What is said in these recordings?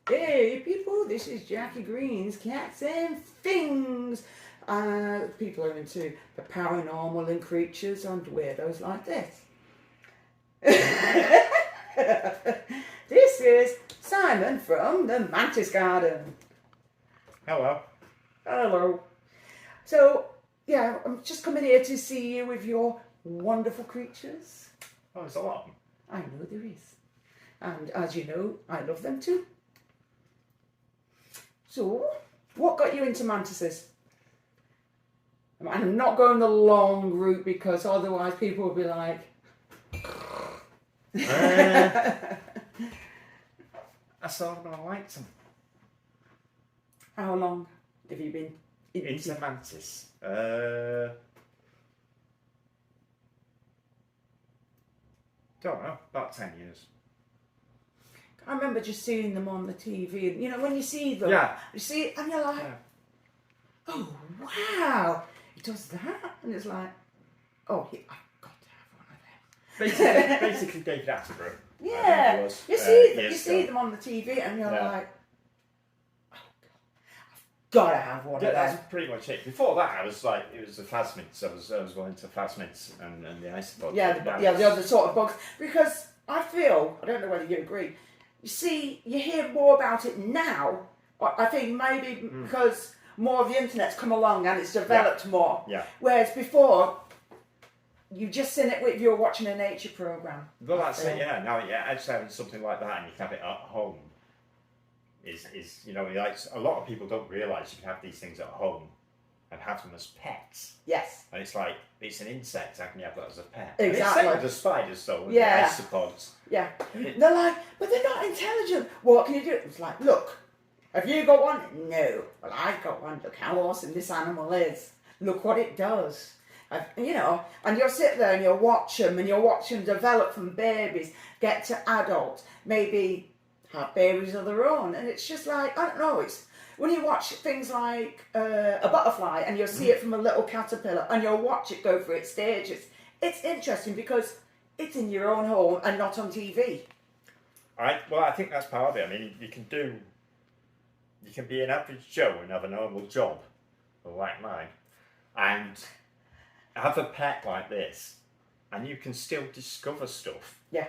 Hey people, this is Jackie Green's Cats and Things. People are into the paranormal and creatures and weirdos like this. This is Simon from the Mantis Garden. Hello. Hello. So, yeah, I'm just coming here to see you with your wonderful creatures. Oh, there's a lot of them. I know there is. And as you know, I love them too. So, what got you into mantises? And I'm not going the long route because otherwise people will be like... I saw them and I liked them. How long have you been Into mantis. Don't know, about 10 years. I remember just seeing them on the TV, and you know when you see them, you see it and you're like, oh wow, he does that, and it's like, oh, I've got to have one of them. Basically David Attenborough. Yeah, you see them on the TV, and you're like, oh God, I've got to have one of them. That's pretty much it. Before that, I was like, it was the phasmids. I was going to phasmids and the isopods. The other sort of bugs, because I feel, I don't know whether you agree. You hear more about it now. I think maybe because more of the internet's come along and it's developed more. Yeah. Whereas before, you just seen it if you were watching a nature program. Well, that's it. Yeah. Now, actually having something like that and you can have it at home is like a lot of people don't realise you can have these things at home and have them as pets. Yes. And it's like, it's an insect, how can you have that as a pet? Exactly. And it's same with the spiders though, with the isopods. Yeah. They're like, but they're not intelligent. What can you do? It's like, look, have you got one? No. Well, I've got one. Look how awesome this animal is. Look what it does. And you'll sit there and you'll watch them and you'll watch them develop from babies, get to adults, maybe have babies of their own. And it's just like, I don't know, it's when you watch things like a butterfly and you'll see it from a little caterpillar and you'll watch it go through its stages, it's interesting because it's in your own home and not on TV. Well, I think that's part of it. I mean, you can be an average Joe and have a normal job, like mine, and have a pet like this, and you can still discover stuff. Yeah.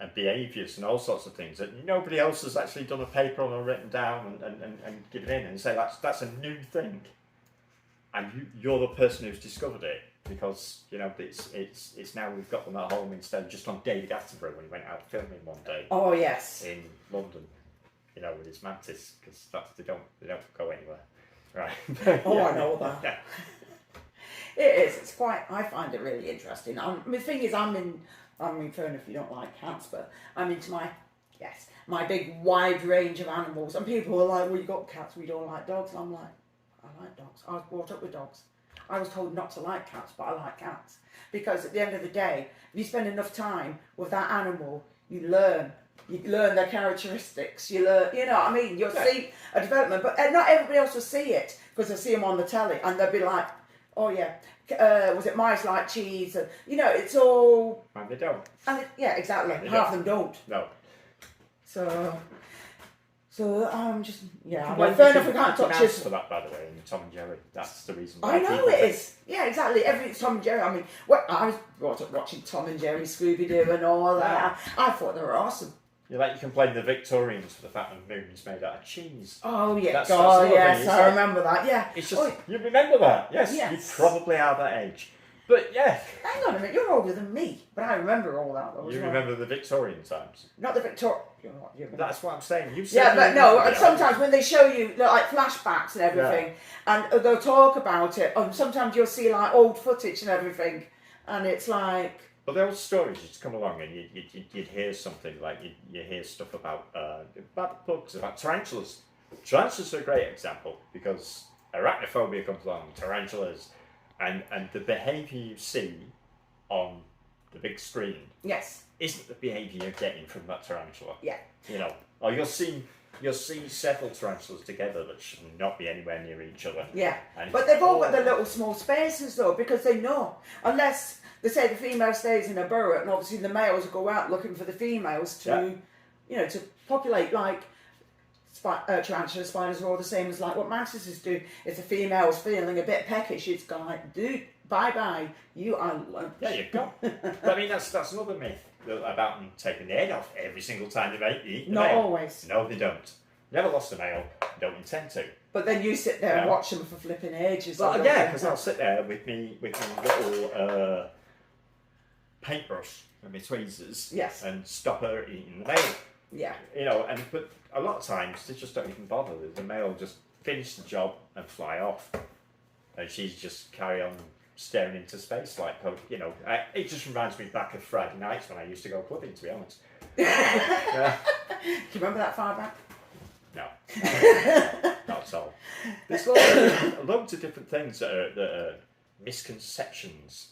And behaviours and all sorts of things that nobody else has actually done a paper on or written down and given in and say that's a new thing, and you're the person who's discovered it because it's now we've got them at home instead of just on David Attenborough when he went out filming one day. Oh yes. In London, with his mantis because they don't go anywhere, right? Oh, I know that. Yeah. It is. It's quite. I find it really interesting. The thing is, I mean, fair enough if you don't like cats, but I'm into my big wide range of animals. And people are like, well, you got cats, we don't like dogs. And I'm like, I like dogs. I was brought up with dogs. I was told not to like cats, but I like cats. Because at the end of the day, if you spend enough time with that animal, you learn their characteristics. You learn, you know what I mean? You'll see a development, but not everybody else will see it because they see them on the telly and they'll be like, oh yeah, was it mice like cheese? And it's all. And they don't. Exactly. Half of them don't. No. So I'm just Well, fair enough. We can't touch this for that, by the way, in Tom and Jerry. That's the reason I why. know it is. Yeah, exactly. Every Tom and Jerry. I mean, I was brought up watching Tom and Jerry, Scooby Doo, and all that. I thought they were awesome. You can blame the Victorians for the fact that the moon's made out of cheese. Oh yeah, that's yes, I remember that. Yeah, it's just you remember that. Yes, you probably are that age. But yeah. Hang on a minute, you're older than me, but I remember all that. You remember the Victorian times? Not the Victorian. That's what I'm saying. You said but no. Sometimes when they show you like flashbacks and everything, and they'll talk about it, and sometimes you'll see like old footage and everything, and it's like. But the old stories just come along, and you'd hear something like you hear stuff about bugs, about tarantulas. Tarantulas are a great example because arachnophobia comes along, tarantulas. And the behaviour you see on the big screen isn't the behaviour you're getting from that tarantula. Yeah. Or you'll see several tarantulas together that should not be anywhere near each other. Yeah. But they've all got their little small spaces though, because they know. Unless they say the female stays in a burrow and obviously the males go out looking for the females to to populate. Like tarantula spiders are all the same as like what mantises do. If the female's feeling a bit peckish, it's gone like, dude, bye, you are lunch. Yeah, you go. But I mean, that's another myth about them taking the head off every single time they eat the Not male. always. No, they don't. Never lost a male. Don't intend to. But then you sit there and watch them for flipping ages. Well, yeah, because I'll sit there with me little paintbrush and my tweezers. Yes. And stop her eating the male. Yeah. You know, but a lot of times they just don't even bother. The male will just finish the job and fly off, and she's just carry on staring into space like, you know. It just reminds me back of Friday nights when I used to go clubbing, to be honest. Yeah. Do you remember that far back? No, not at all. There's loads of different things that are misconceptions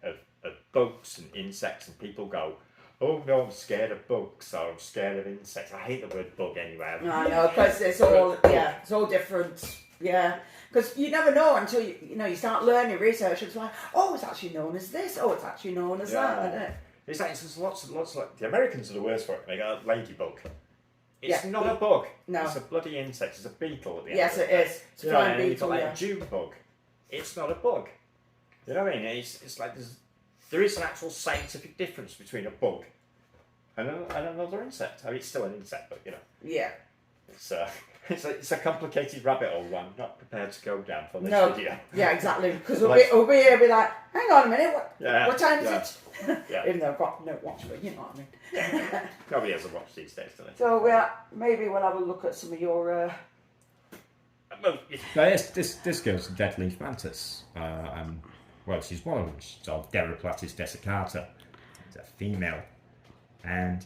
of bugs and insects, and people go, oh no, I'm scared of bugs, or I'm scared of insects. I hate the word bug anyway. I know, because it's all different. Yeah, because you never know until you start learning research. It's like, oh, it's actually known as this. Oh, it's actually known as that. Isn't it? It's like there's lots of like the Americans are the worst for it. They go ladybug. It's not a bug. No, it's a bloody insect. It's a beetle at the end. Yes, it is. It's a flying beetle. Like a June bug. It's not a bug. You know what I mean? It's like there is an actual scientific difference between a bug and another insect. I mean, it's still an insect, but you know. Yeah. It's a complicated rabbit hole I'm not prepared to go down for this video. Yeah, exactly. Because we'll be here, be like, hang on a minute, what time is it? Yeah. Even though I've got no watch, but you know what I mean. Nobody has a watch these days, do they? So maybe we'll have a look at some of your. Well, this girl's a dead leaf mantis. Well, she's one of them. She's called Deroplatis desiccata. It's a female, and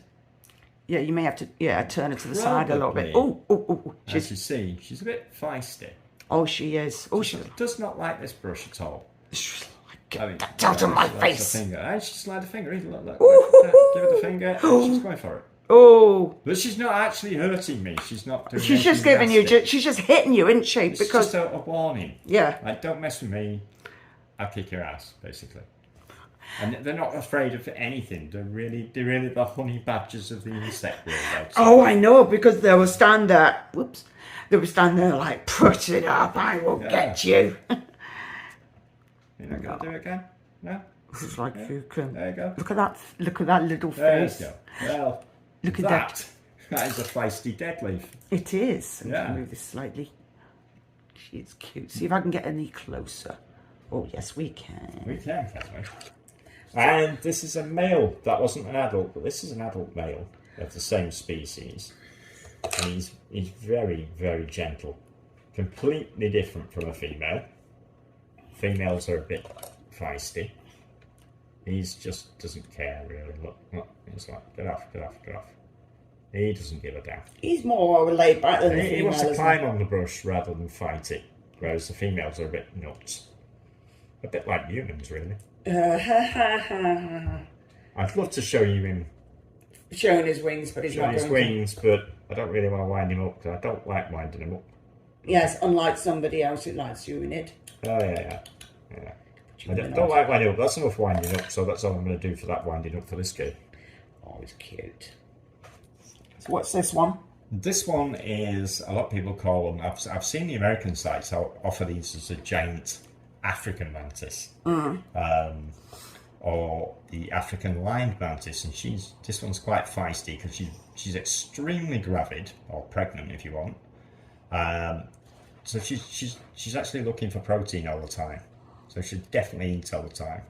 yeah, you may have to turn her to the side a little bit. Probably. Oh, as you see, she's a bit feisty. Oh, she is. Oh, She does not like this brush at all. Get out of my face. The finger. And she slide the finger. Look. Ooh. Give her the finger. She's going for it. Oh. But she's not actually hurting me. She's not doing She's just giving nasty. you. She's just hitting you, isn't she? It's Because just a warning. yeah. Like, don't mess with me. I'll kick your ass, basically. And they're not afraid of anything. They're really the honey badgers of the insect world. Oh, I know, because they will stand there. Whoops. They will stand there like, put it up. I will get you. You're not going to do it again? No? It's like you can. There you go. Look at that little There face. you go. Well, Look at that. That is a feisty dead leaf. It is. I'm Yeah. going to move this slightly. She's cute. See if I can get any closer. Oh, yes, we can. We can, can't we? And this is a male. That wasn't an adult, but this is an adult male of the same species. And he's very, very gentle. Completely different from a female. Females are a bit feisty. He's just doesn't care, really. Look. He's like, get off. He doesn't give a damn. He's more laid back than the female. He wants to climb on the brush rather than fight it. Whereas the females are a bit nuts. A bit like humans, really. I'd love to show you him showing his wings, but he's not his going wings, but I don't really want to wind him up because I don't like winding him up. Yes, unlike somebody else who likes doing it. Oh, yeah. I don't like winding up. That's enough winding up, so that's all I'm going to do for that winding up for this game. Oh, he's cute. So what's this one? This one is, a lot of people call them, I've seen the American sites offer these as a giant African mantis. Or the African lined mantis, and this one's quite feisty because she's extremely gravid, or pregnant if you want. So she's actually looking for protein all the time. So she definitely eats all the time.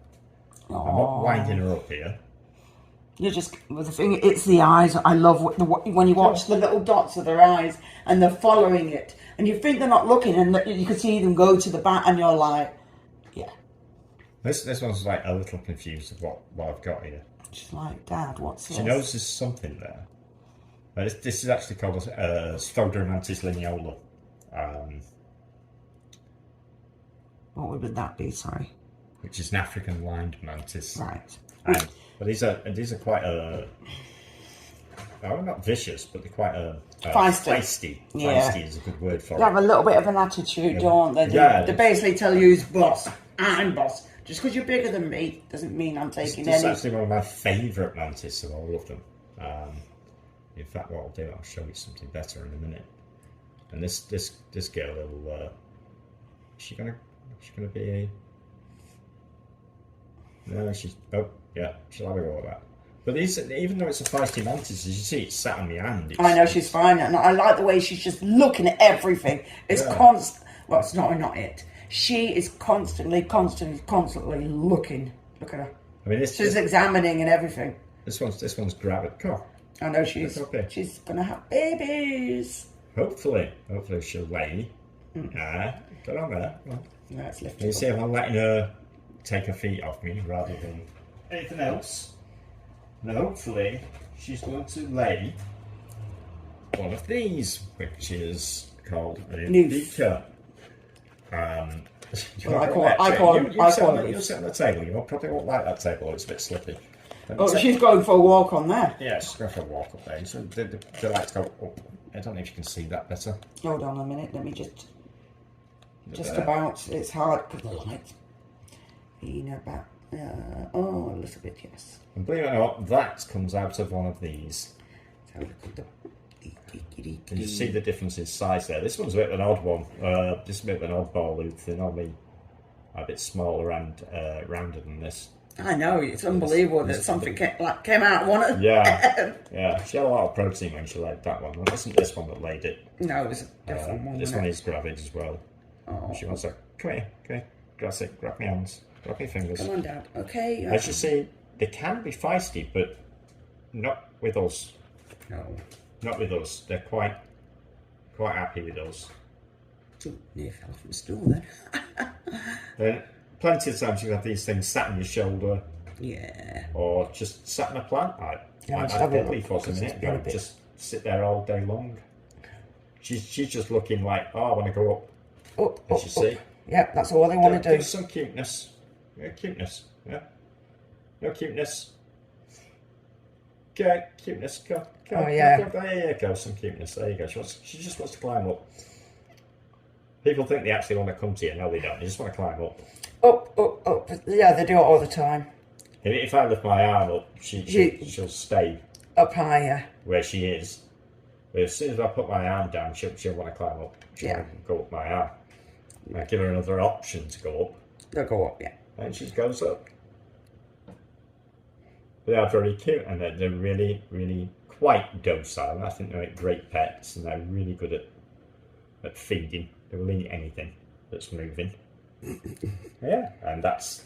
Aww. I'm not winding her up here. You're just, well, the thing, it's the eyes. I love when you watch the little dots of their eyes and they're following it. And you think they're not looking, and you can see them go to the back, and you're like, yeah. This one's like a little confused of what I've got here. She's like, Dad, what's this? She knows there's something there. This is actually called Sphoderomantis lineola. What would that be? Sorry. Which is an African lined mantis. Right. But these are quite well, not vicious, but they're quite feisty. Yeah. Feisty is a good word for it. They have a little bit of an attitude, don't they? They basically tell you who's boss. I'm boss. Just because you're bigger than me doesn't mean I'm taking any. This is actually one of my favourite mantis of all of them. In fact, what I'll do, I'll show you something better in a minute. And this girl will. She's gonna be a. No, she's. Oh, yeah, she'll have a go at that. But these, even though it's a feisty mantis, as you see, it's sat on my hand. I know she's fine, and I like the way she's just looking at everything. It's constant. Well, it's not it. She is constantly looking. Look at her. I mean, she's examining and everything. This one's grabbed. Come on. I know she's gonna have babies. Hopefully she'll lay. Get on there. Let's lift. You see, if I'm letting her take her feet off me rather than anything else, and hopefully she's going to lay one of these, which is called a beaker. You sit on the table. You probably won't like that table. It's a bit slippy. She's going for a walk on there. Yeah, she's going for a walk up there. So they like to go up. I don't know if you can see that better. Hold on a minute. Let me just about. It's hard because the light. About. A little bit, yes. And believe it or not, that comes out of one of these. So look at the. Can you see the difference in size there? This one's a bit of an odd one. Just a bit of an oddball. They're normally a bit smaller and rounder than this. I know, it's unbelievable that something came out of one of them. Yeah. She had a lot of protein when she laid that one. It wasn't this one that laid it. No, it was a different one. This one is gravid as well. Oh. She wants to come here. Grab my hands, grab my fingers. Come on, Dad. Okay. As you see, they can be feisty, but not with us. No. Not with us. They're quite happy with us. Near fell from the stool then. Then plenty of times you have these things sat on your shoulder. Yeah. Or just sat in a plant. I had a leaf for a minute ago. Just sit there all day long. She's just looking like, I want to go up. As you see. Yep, that's all they want to do. Give some cuteness. Yeah, cuteness. Yeah. No cuteness. Okay, cuteness. Go. Oh, yeah. There you go, some cuteness. There you go. She just wants to climb up. People think they actually want to come to you. No, they don't. They just want to climb up. Up. Yeah, they do it all the time. If I lift my arm up, she'll stay up higher where she is. But as soon as I put my arm down, she'll want to climb up. She'll want to go up my arm. I give her another option to go up. They'll go up, yeah. And she goes up. They are very cute, and they're really, really quite docile. And I think they're great pets, and they're really good at feeding. They will eat anything that's moving. Yeah, and that's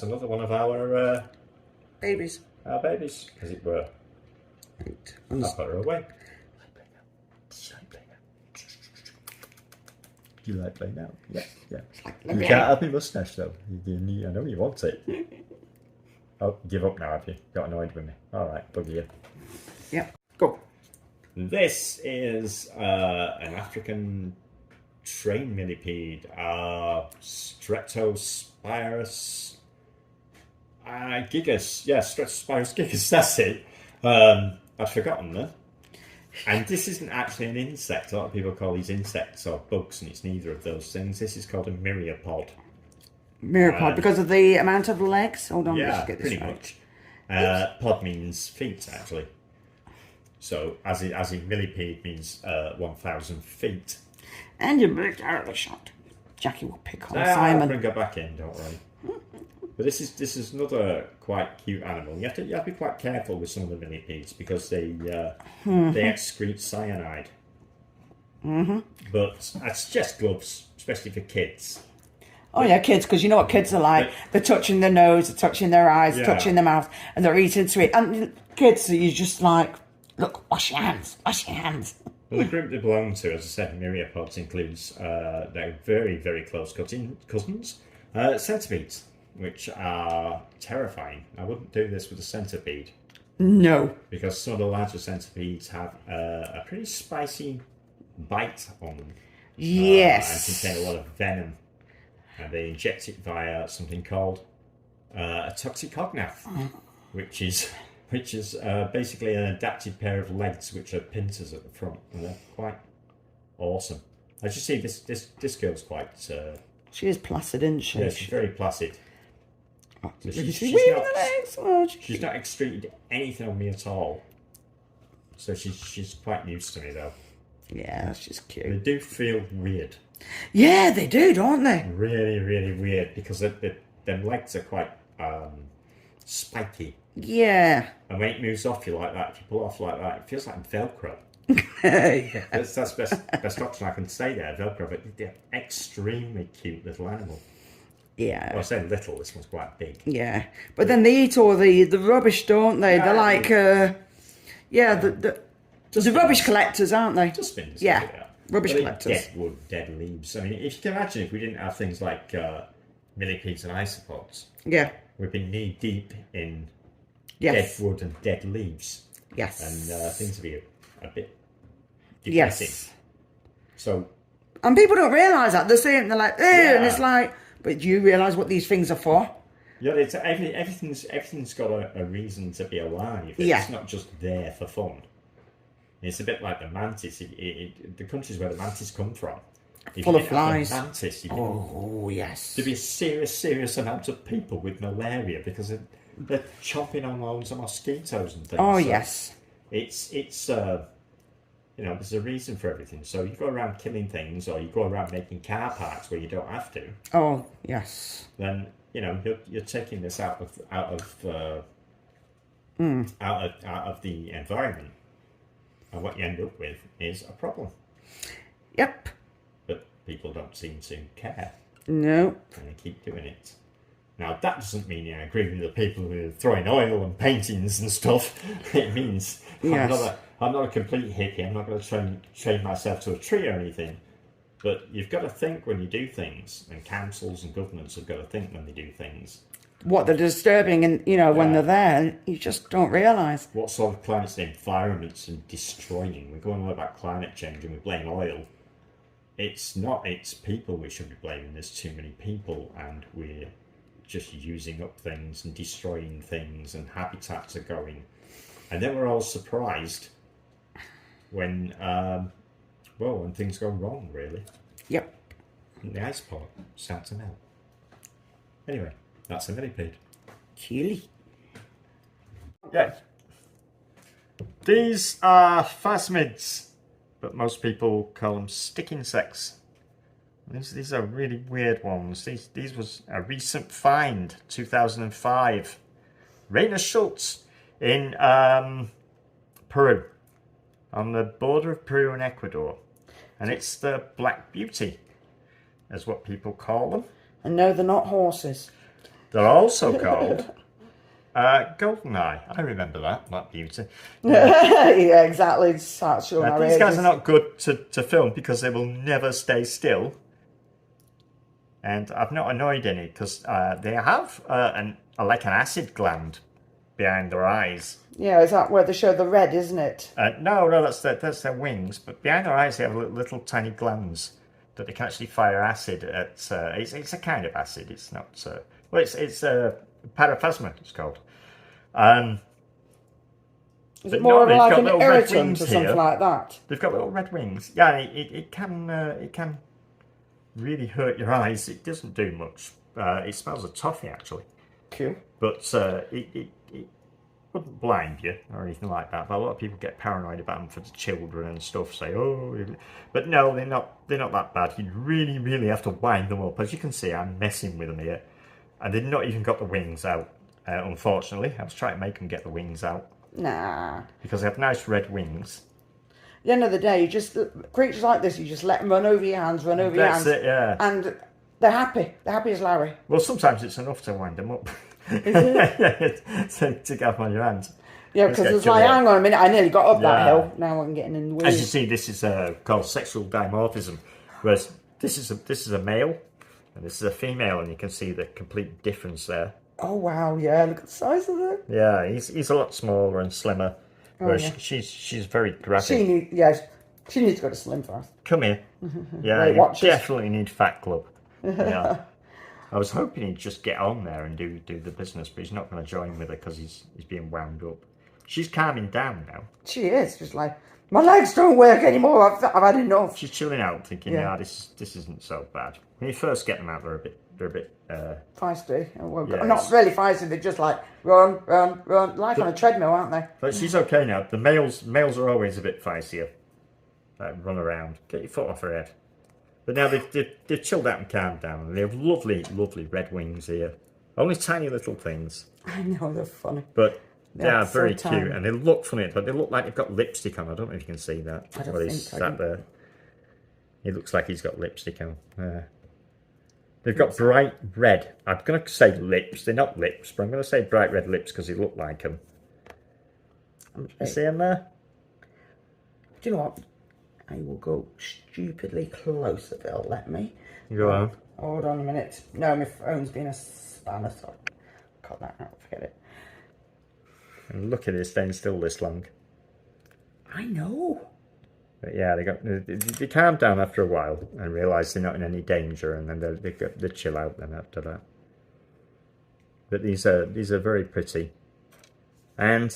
another one of our babies. Our babies, as it were. Right. I'll put her away. Do you like playing now? Yeah. You can't have my moustache though. I know you want it. Oh, give up now, have you? Got annoyed with me. Alright, bugger you. Yep, go. This is an African train millipede, Streptospirus gigas. Yeah, Streptospirus gigas, that's it. I'd forgotten that. And this isn't actually an insect. A lot of people call these insects or bugs, and it's neither of those things. This is called a myriapod. Myriapod, because of the amount of legs? Hold on, yeah, let's get this pretty right. much. Pod means feet, actually. So, as in millipede means 1,000 feet. And you moved out of the shot. Jackie will pick on I'll Simon. bring her back in, don't worry. But this is another quite cute animal. You have to be quite careful with some of the millipedes because they excrete cyanide. But I suggest gloves, especially for kids. Oh yeah, kids, because you know what kids are like. They're touching their nose, they're touching their eyes, touching their mouth, and they're eating sweet. And kids, you just like, look, wash your hands. Well, the group they belong to, as I said, myriapods includes their very, very close cousins, centipedes, which are terrifying. I wouldn't do this with a centipede. No. Because some of the larger centipedes have a pretty spicy bite on them. Yes. And contain a lot of venom. And they inject it via something called a toxicognath, which is basically an adapted pair of legs which are pincers at the front, and they're quite awesome. As you see, this girl's quite. She is placid, isn't she? Yeah, she's very placid. So she's not excreted anything on me at all. So she's quite used to me though. Yeah, that's just They cute. do feel weird. Yeah, they do, don't they? Really, really weird because their legs are quite spiky. Yeah. And when it moves off you like that, if you pull off like that, it feels like Velcro. Yeah. That's best option I can say there, Velcro. But they're extremely cute little animal. Yeah. Well, I say little, this one's quite big. Yeah. But then they eat all the rubbish, don't they? Yeah, They're like, the rubbish collectors, aren't they? Dustbins. Yeah. Like that. Rubbish But collectors. dead wood, dead leaves. I mean, if you can imagine if we didn't have things like millipedes and isopods, Yeah. we'd be knee deep in Yes. dead wood and dead leaves. Yes. And things would be a bit depressing. Yes. So, And people don't realise that. They see it and they're like, ew, and Yeah. it's like, but do you realise what these things are for? yeah, everything's got a reason to be alive. Yeah. It's not just there for fun. It's a bit like the mantis. The countries where the mantis come from. If Full you of didn't have flies. the mantis, Oh, yes. there'd be a serious amount of people with malaria because they're chomping on loads of mosquitoes and things. Oh, So yes. It's there's a reason for everything. So you go around killing things, or you go around making car parks where you don't have to. Oh, yes. Then you're taking this out of the environment, and what you end up with is a problem. Yep. But people don't seem to care, No. and they keep doing it. Now that doesn't mean I agree with the people who are throwing oil and paintings and stuff. It means Yes. I'm not a complete hippie. I'm not going to chain myself to a tree or anything. But you've got to think when you do things, and councils and governments have got to think when they do things. What they're disturbing and, when Yeah. they're there, you just don't realise. What sort of planet's the environments and destroying? We're going on about climate change and we blame oil. It's not, it's people we should be blaming. There's too many people and we're just using up things and destroying things and habitats are going. And then we're all surprised when things go wrong, really. Yep. And the ice pod starts to melt. Anyway, that's a millipede. Chilly. Yeah. These are phasmids, but most people call them stick insects. These are really weird ones. These was a recent find, 2005. Rainer Schultz in Peru, on the border of Peru and Ecuador. And it's the Black Beauty, is what people call them. And no, they're not horses. They're also called Goldeneye. I remember that, Black Beauty. Yeah, exactly. Start showing our These guys ages. are not good to film because they will never stay still. And I've not annoyed any because they have like an acid gland behind their eyes. Yeah, is that where they show the red, isn't it? No, that's their wings. But behind their eyes, they have little tiny glands that they can actually fire acid at. It's a kind of acid. It's not. It's paraphasma. It's called. Is but it more no, of they've like got an little red irritant wings or something here. like that? They've got little red wings. Yeah, it can really hurt your eyes. It doesn't do much. It smells of toffee actually, Cool. but it wouldn't blind you or anything like that. But a lot of people get paranoid about them for the children and stuff. Say, but no, they're not that bad. You really have to wind them up. As you can see, I'm messing with them here, and they've not even got the wings out. Unfortunately, I was trying to make them get the wings out Nah. because they have nice red wings. At the end of the day, you just creatures like this, you just let them run over your hands, That's it, yeah. and they're happy. They're happy as Larry. Well, sometimes it's enough to wind them up. Is it? to get them on your hands. Yeah, Let's because get it's like, to it. hang on a minute, I nearly got up that Yeah. hill. Now I'm getting in the As you way. see, this is called sexual dimorphism, whereas this is a male and this is a female, and you can see the complete difference there. Oh wow, yeah, look at the size of them. Yeah, he's a lot smaller and slimmer, whereas yeah. she's very graphic. She needs to go to Slim Fast. Come here. Yeah, Weight you Watchers. definitely need Fat Club. Yeah. I was hoping he'd just get on there and do the business, but he's not going to join with her because he's being wound up. She's calming down now. She is just like, my legs don't work anymore. I've had enough. She's chilling out, thinking, Yeah. this isn't so bad. When you first get them out, they're a bit. Feisty. Yes. Not really feisty. They're just like run, like on a treadmill, aren't they? But she's okay now. The males are always a bit feistier. like, run around, get your foot off her head. But now they've chilled out and calmed down, and they have lovely, lovely red wings here. Only tiny little things. I know, they're funny. But they are so very tiny. cute, and they look funny, but they look like they've got lipstick on. I don't know if you can see that. I don't Well, think he's I sat can. there. He looks like he's got lipstick on. They've got bright red. I'm going to say lips. They're not lips, but I'm going to say bright red lips because they look like them. You see them there? Do you know what? I will go stupidly close if it'll let me. Go on. Hold on a minute. No, my phone's been a spanner, so cut that out. Forget it. And look at it staying still this long. I know. But yeah, they calm down after a while and realise they're not in any danger, and then they chill out then after that. But these are very pretty, and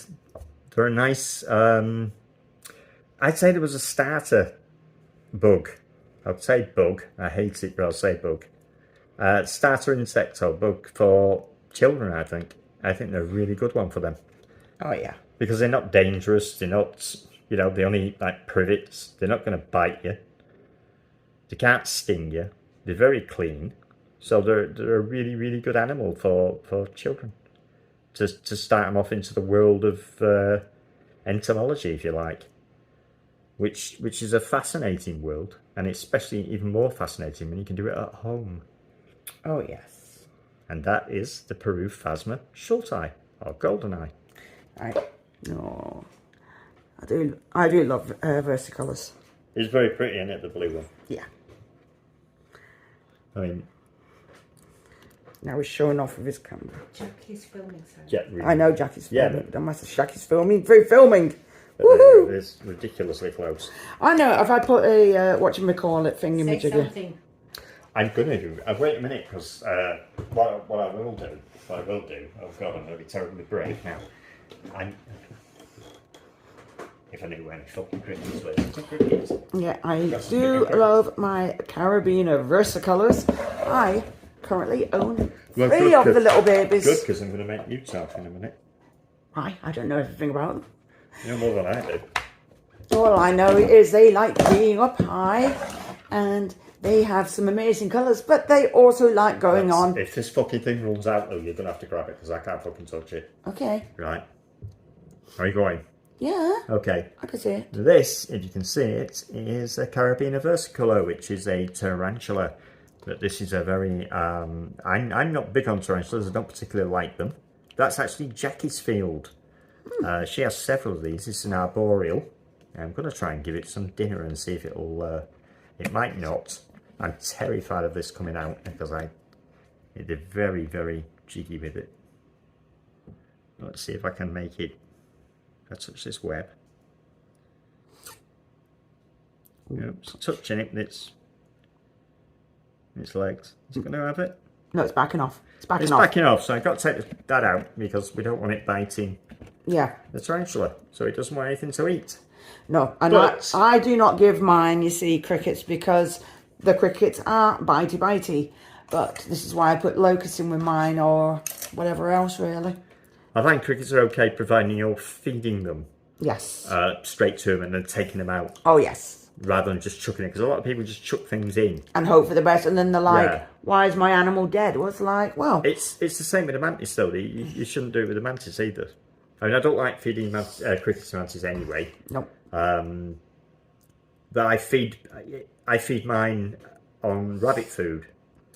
they're a nice. I'd say there was a starter bug. I'd say bug. I hate it, but I'll say bug. Starter insect or bug for children. I think they're a really good one for them. Oh yeah. Because they're not dangerous. They're not. You know, they only eat like privets. They're not going to bite you. They can't sting you. They're very clean. So they're a really, really good animal for children. To start them off into the world of entomology, if you like. Which is a fascinating world. And it's especially even more fascinating when you can do it at home. Oh yes. And that is the Peru phasma short-eye, or golden eye. I do love versicolors. It's very pretty, isn't it, the blue one? Yeah. I mean, now he's showing off with his camera. Jackie's filming, so. yeah, really. I know Jackie's filming. Yeah. Don't matter. Jackie's filming through filming. But Woohoo! it's ridiculously close. I know. If I put a whatchamacallit Say thingamajigger. something. I'm gonna do. Wait a minute, because what I will do. Oh God, I'm gonna be terribly brave now. If I knew where any fucking crickets were. Yeah, I do love my Carabiner versicolors. I currently own three of the little babies. Good, because I'm gonna make you talk in a minute. Why? I don't know everything about them. You know more than I do. All I know is they like being up high, and they have some amazing colours, but they also like going on. If this fucking thing runs out, though, you're gonna have to grab it because I can't fucking touch it. Okay. Right. Are you going? Yeah. Okay. I can see it. This, if you can see it, is a Carabiner versicolor, which is a tarantula. But this is a very... I'm not big on tarantulas. I don't particularly like them. That's actually Jackie's field. She has several of these. It's an arboreal. I'm going to try and give it some dinner and see if it'll... it might not. I'm terrified of this coming out because they're very, very jiggy with it. Let's see if I can make it... I touch this web. Yep, it's touching it with its legs. Is it going to have it? No, it's backing off. It's backing It's off. backing off, so I've got to take that out because we don't want it biting Yeah. the tarantula, so it doesn't want anything to eat. No, and But- I do not give mine, you see, crickets, because the crickets are bitey. But this is why I put locusts in with mine or whatever else, really. I find crickets are okay providing you're feeding them Yes. straight to them and then taking them out Oh, yes. rather than just chucking it, because a lot of people just chuck things in. And hope for the best, and then they're like, Yeah. why is my animal dead? Well, it's like, well, It's the same with the mantis though. You shouldn't do it with the mantis either. I mean, I don't like feeding crickets and mantis anyway. no. But I feed mine on rabbit food.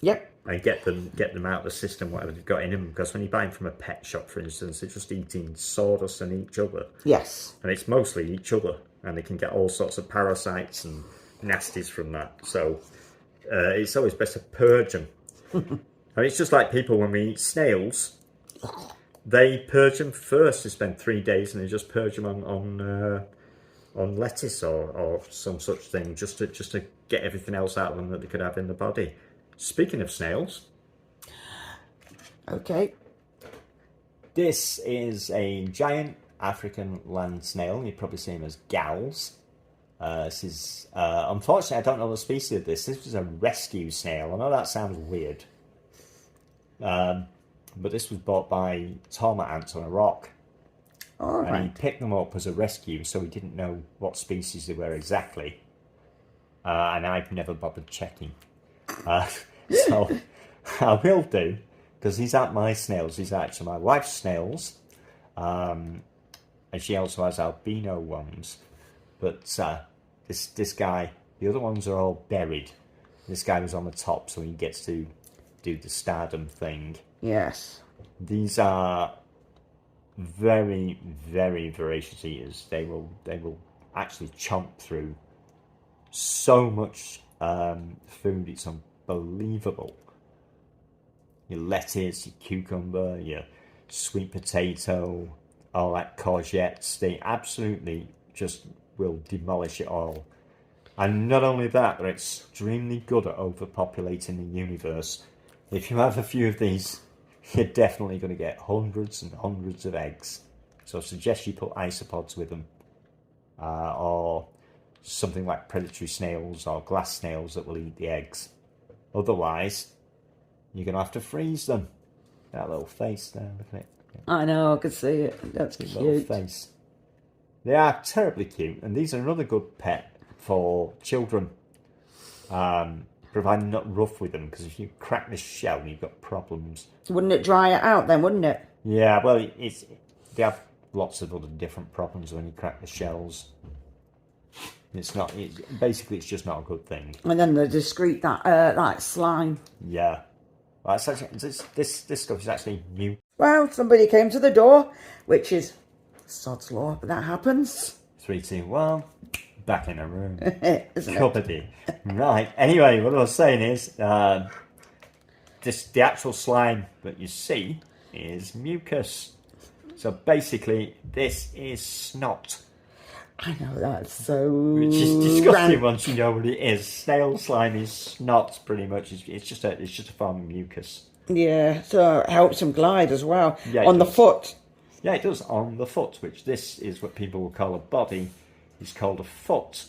Yep. And get them out of the system, whatever they've got in them. Because when you buy them from a pet shop, for instance, they're just eating sawdust and each other. Yes. And it's mostly each other. And they can get all sorts of parasites and nasties from that. So it's always best to purge them. I mean, it's just like people when we eat snails. They purge them first. They spend 3 days and they just purge them on lettuce or some such thing, just to get everything else out of them that they could have in the body. Speaking of snails, Okay. This is a giant African land snail. You'd probably see them as gals. This is, unfortunately, I don't know the species of this. This was a rescue snail. I know that sounds weird. But this was bought by Torma ants on a rock. All And he right. picked them up as a rescue, so he didn't know what species they were exactly. and I've never bothered checking. So I will do, because these aren't my snails, these are actually my wife's snails. And she also has albino ones. But this guy, the other ones are all buried. This guy was on the top, so he gets to do the stardom thing. Yes. These are very, very voracious eaters. They will actually chomp through so much food, it's unbelievable. Your lettuce, your cucumber, your sweet potato, all that courgettes, they absolutely just will demolish it all. And not only that, they're extremely good at overpopulating the universe. If you have a few of these, you're definitely going to get hundreds and hundreds of eggs. So I suggest you put isopods with them, or something like predatory snails or glass snails that will eat the eggs. Otherwise, you're going to have to freeze them. That little face there, look at it. I know, I can see it. That's cute. Little face. They are terribly cute, and these are another good pet for children, providing not rough with them, because if you crack the shell, you've got problems. Wouldn't it dry it out then, wouldn't it? Yeah, well, they have lots of other different problems when you crack the shells. Basically, it's just not a good thing. And then the discreet, like slime. Yeah. Well, it's actually, this stuff is actually new. Well, somebody came to the door, which is sod's law, but that happens. 3, 2, 1. Back in the room. Isn't it? Comedy. Right. Anyway, what I was saying is, the actual slime that you see is mucus. So basically, this is snot. I know, that's so... Which is disgusting once you know what it is. Snail slime is snot, pretty much. It's just a form of mucus. Yeah, so it helps them glide as well. Yeah, on the foot. Yeah, it does, on the foot, which this is what people will call a body. It's called a foot.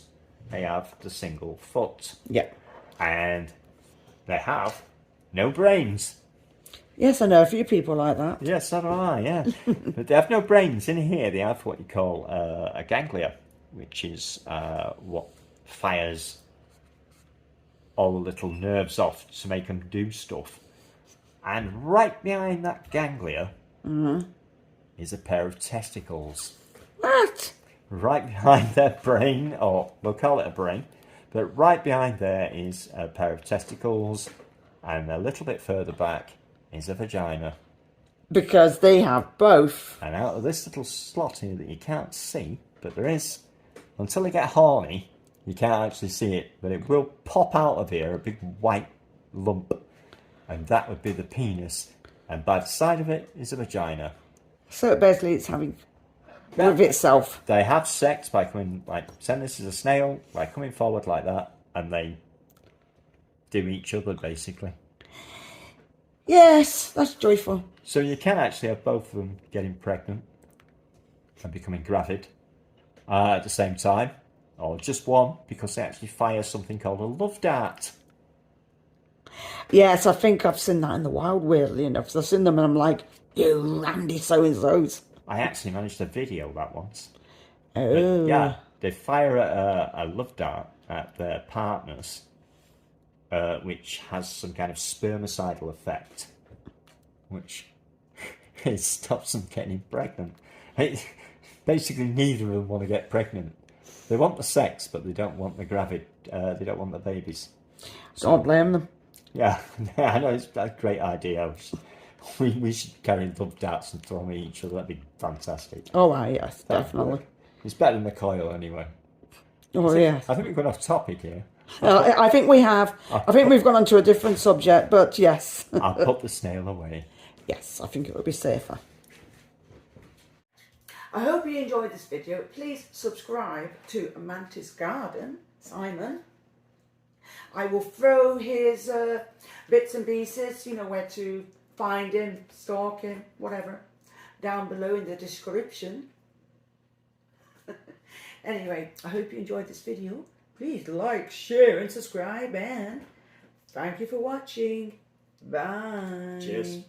They have the single foot. Yeah. And they have no brains. Yes, I know a few people like that. Yes, so do I, yeah. But they have no brains. In here, they have what you call a ganglia, which is what fires all the little nerves off to make them do stuff. And right behind that ganglia is a pair of testicles. What? Right behind their brain, or we'll call it a brain, but right behind there is a pair of testicles, and a little bit further back is a vagina. Because they have both. And out of this little slot here that you can't see, but there is, until they get horny, you can't actually see it, but it will pop out of here, a big white lump, and that would be the penis, and by the side of it is a vagina. So basically it's having with itself. They have sex by coming, like, send this as a snail, by coming forward like that, and they do each other, basically. Yes, that's joyful. So you can actually have both of them getting pregnant and becoming gravid at the same time, or just one, because they actually fire something called a love dart. Yes, I think I've seen that in the wild, weirdly enough. So I've seen them and I'm like, you randy so-and-sos. I actually managed to video that once. Oh. But yeah, they fire a love dart at their partners, which has some kind of spermicidal effect, which it stops them getting pregnant. Basically, neither of them want to get pregnant. They want the sex, but they don't want the they don't want the babies. So, Don't blame them. yeah, I know, it's a great idea. We should carry love darts and throw them at each other. That'd be fantastic. Oh, yes, definitely. It's better than the coil, anyway. Oh, yeah. I think we've gone off topic here. I think we have. I think we've gone on to a different subject, but yes. I'll put the snail away. Yes, I think it would be safer. I hope you enjoyed this video. Please subscribe to Mantis Garden, Simon. I will throw his bits and pieces, you know, where to find him, stalk him, whatever, down below in the description. Anyway, I hope you enjoyed this video. Please like, share and subscribe, and thank you for watching. Bye. Cheers.